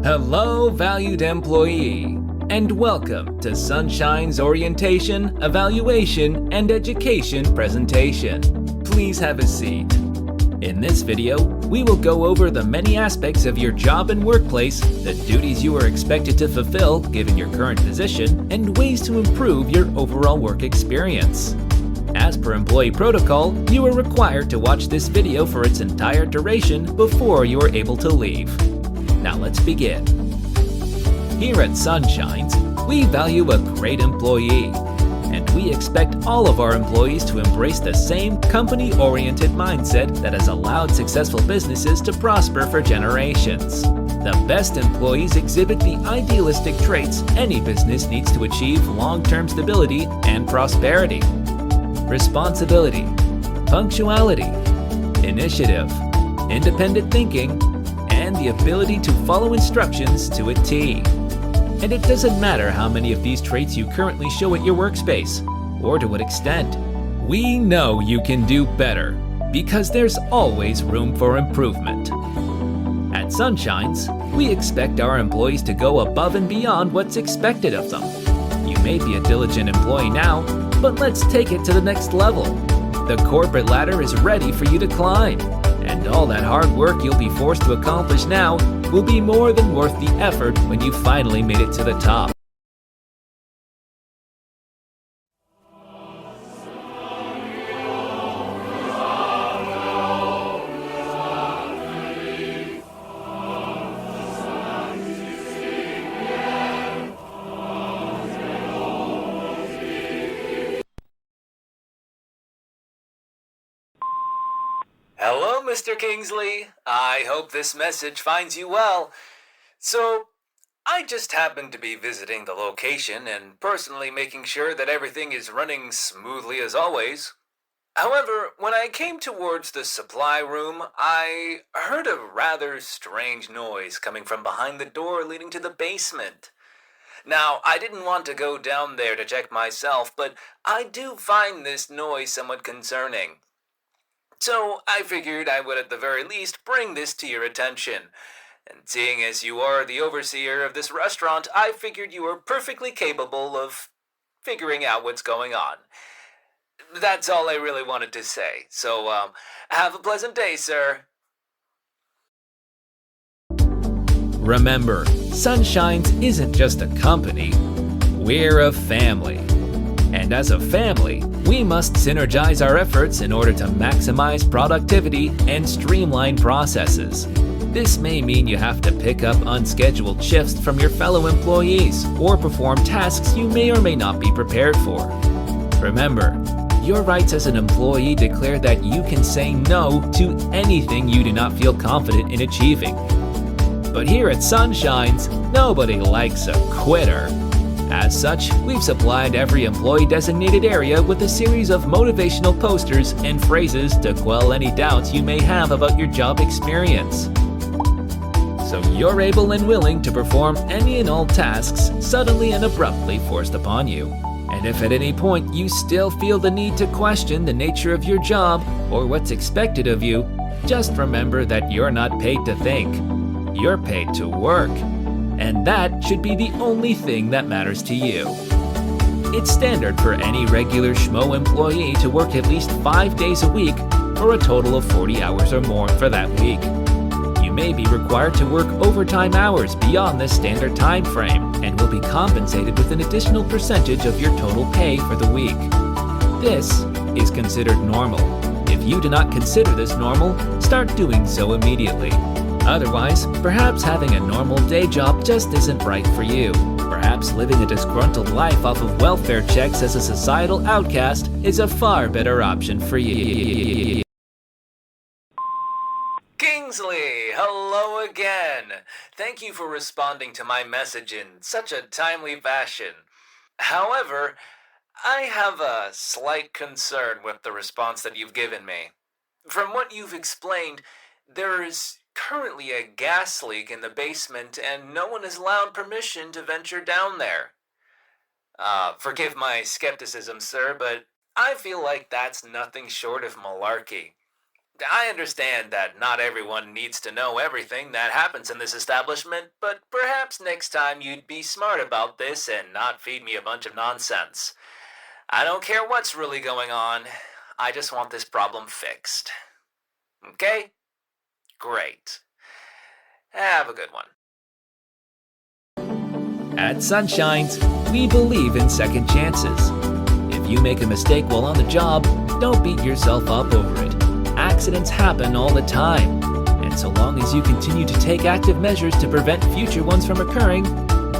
Hello, valued employee, and welcome to Sunshine's Orientation, Evaluation, and Education presentation. Please have a seat. In this video, we will go over the many aspects of your job and workplace, the duties you are expected to fulfill given your current position, and ways to improve your overall work experience. As per employee protocol, you are required to watch this video for its entire duration before you are able to leave. Now let's begin. Here at Sunshine's, we value a great employee, and we expect all of our employees to embrace the same company-oriented mindset that has allowed successful businesses to prosper for generations. The best employees exhibit the idealistic traits any business needs to achieve long-term stability and prosperity. Responsibility, punctuality, initiative, independent thinking, and the ability to follow instructions to a T. And it doesn't matter how many of these traits you currently show at your workspace, or to what extent. We know you can do better, because there's always room for improvement. At Sunshine's, we expect our employees to go above and beyond what's expected of them. You may be a diligent employee now, but let's take it to the next level. The corporate ladder is ready for you to climb, and all that hard work you'll be forced to accomplish now will be more than worth the effort when you finally made it to the top. Hello, Mr. Kingsley. I hope this message finds you well. So, I just happened to be visiting the location and personally making sure that everything is running smoothly as always. However, when I came towards the supply room, I heard a rather strange noise coming from behind the door leading to the basement. Now, I didn't want to go down there to check myself, but I do find this noise somewhat concerning. So I figured I would at the very least bring this to your attention. And seeing as you are the overseer of this restaurant, I figured you were perfectly capable of figuring out what's going on. That's all I really wanted to say. So, have a pleasant day, sir. Remember, Sunshine's isn't just a company. We're a family. And as a family, we must synergize our efforts in order to maximize productivity and streamline processes. This may mean you have to pick up unscheduled shifts from your fellow employees or perform tasks you may or may not be prepared for. Remember, your rights as an employee declare that you can say no to anything you do not feel confident in achieving. But here at Sunshine's, nobody likes a quitter. As such, we've supplied every employee-designated area with a series of motivational posters and phrases to quell any doubts you may have about your job experience. So you're able and willing to perform any and all tasks suddenly and abruptly forced upon you. And if at any point you still feel the need to question the nature of your job or what's expected of you, just remember that you're not paid to think. You're paid to work. And that should be the only thing that matters to you. It's standard for any regular schmo employee to work at least 5 days a week for a total of 40 hours or more for that week. You may be required to work overtime hours beyond this standard time frame and will be compensated with an additional percentage of your total pay for the week. This is considered normal. If you do not consider this normal, start doing so immediately. Otherwise, perhaps having a normal day job just isn't right for you. Perhaps living a disgruntled life off of welfare checks as a societal outcast is a far better option for you. Kingsley, hello again. Thank you for responding to my message in such a timely fashion. However, I have a slight concern with the response that you've given me. From what you've explained, there is currently a gas leak in the basement and no one is allowed permission to venture down there. Forgive my skepticism, sir, but I feel like that's nothing short of malarkey. I understand that not everyone needs to know everything that happens in this establishment, but perhaps next time you'd be smart about this and not feed me a bunch of nonsense. I don't care what's really going on. I just want this problem fixed. Okay? Great. Have a good one. At Sunshines, we believe in second chances. If you make a mistake while on the job, don't beat yourself up over it. Accidents happen all the time, and so long as you continue to take active measures to prevent future ones from occurring,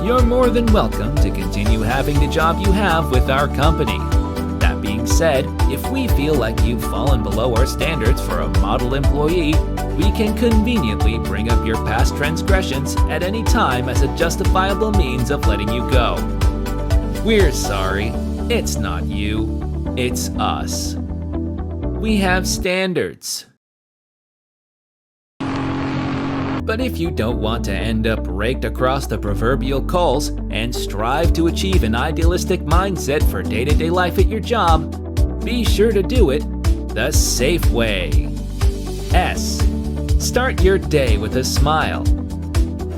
you're more than welcome to continue having the job you have with our company. That being said, if we feel like you've fallen below our standards for a model employee, we can conveniently bring up your past transgressions at any time as a justifiable means of letting you go. We're sorry, it's not you, it's us. We have standards. But if you don't want to end up raked across the proverbial coals and strive to achieve an idealistic mindset for day-to-day life at your job, be sure to do it the safe way. S. Start your day with a smile.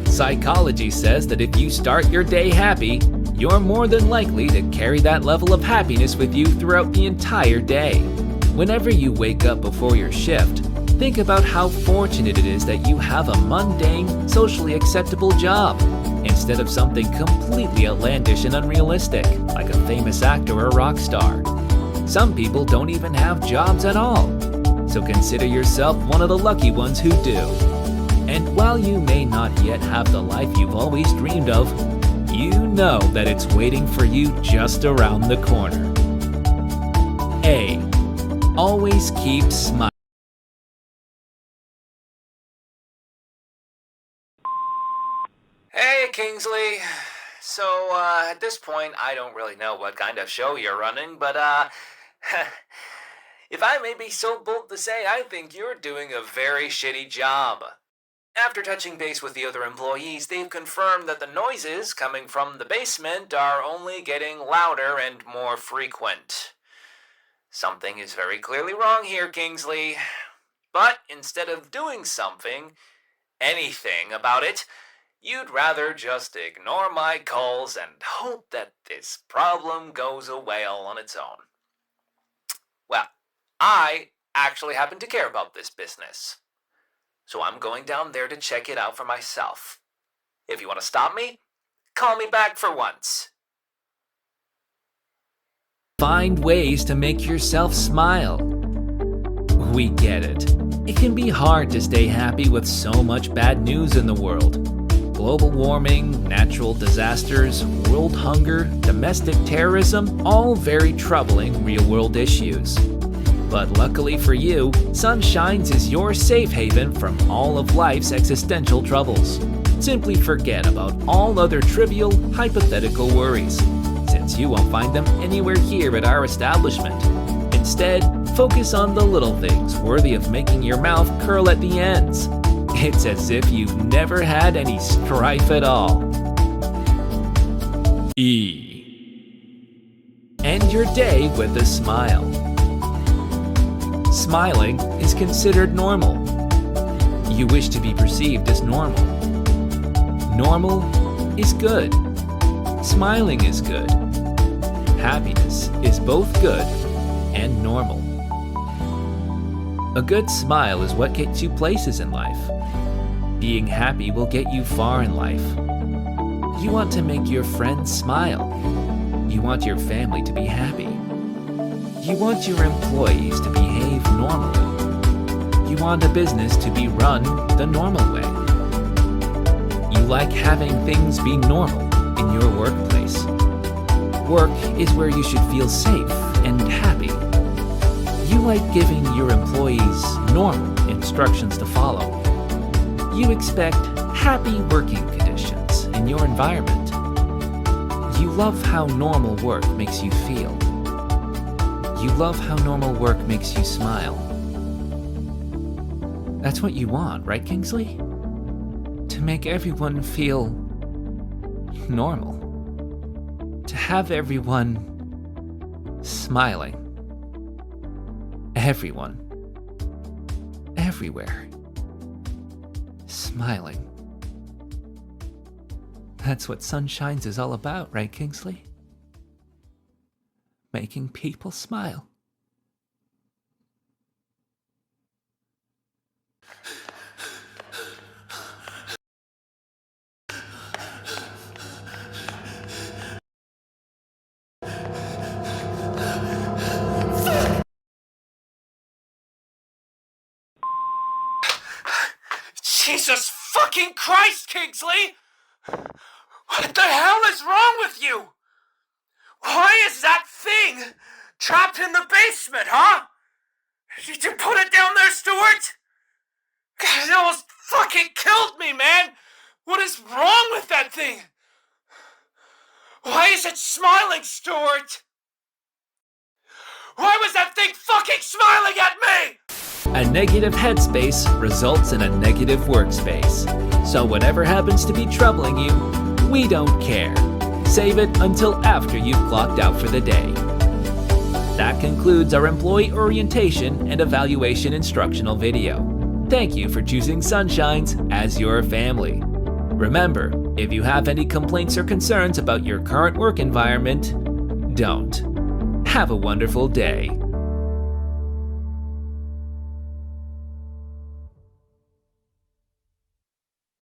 Psychology says that if you start your day happy, you're more than likely to carry that level of happiness with you throughout the entire day. Whenever you wake up before your shift, think about how fortunate it is that you have a mundane, socially acceptable job, instead of something completely outlandish and unrealistic, like a famous actor or rock star. Some people don't even have jobs at all, so consider yourself one of the lucky ones who do. And while you may not yet have the life you've always dreamed of, you know that it's waiting for you just around the corner. A. Always keep smiling. Hey, Kingsley. So, at this point, I don't really know what kind of show you're running, but, if I may be so bold to say, I think you're doing a very shitty job. After touching base with the other employees, they've confirmed that the noises coming from the basement are only getting louder and more frequent. Something is very clearly wrong here, Kingsley. But instead of doing something, anything about it, you'd rather just ignore my calls and hope that this problem goes away all on its own. Well, I actually happen to care about this business, so I'm going down there to check it out for myself. If you want to stop me, call me back for once. Find ways to make yourself smile. We get it. It can be hard to stay happy with so much bad news in the world. Global warming, natural disasters, world hunger, domestic terrorism, all very troubling real-world issues. But luckily for you, Sunshine's is your safe haven from all of life's existential troubles. Simply forget about all other trivial, hypothetical worries, since you won't find them anywhere here at our establishment. Instead, focus on the little things worthy of making your mouth curl at the ends. It's as if you've never had any strife at all. E. End your day with a smile. Smiling is considered normal. You wish to be perceived as normal. Normal is good. Smiling is good. Happiness is both good and normal. A good smile is what gets you places in life. Being happy will get you far in life. You want to make your friends smile. You want your family to be happy. You want your employees to behave normally. You want a business to be run the normal way. You like having things be normal in your workplace. Work is where you should feel safe and happy. You like giving your employees normal instructions to follow. You expect happy working conditions in your environment. You love how normal work makes you feel. You love how normal work makes you smile. That's what you want, right, Kingsley? To make everyone feel normal. To have everyone smiling. Everyone. everywhere. Smiling. That's what summersunZ is all about, right, Kingsley? Making people smile. Jesus fucking Christ, Kingsley! What the hell is wrong with you? Why is that thing trapped in the basement, huh? Did you put it down there, Stuart? It almost fucking killed me, man! What is wrong with that thing? Why is it smiling, Stuart? Why was that thing fucking smiling at me? A negative headspace results in a negative workspace. So whatever happens to be troubling you, we don't care. Save it until after you've clocked out for the day. That concludes our employee orientation and evaluation instructional video. Thank you for choosing summersunZ as your family. Remember, if you have any complaints or concerns about your current work environment, don't. Have a wonderful day.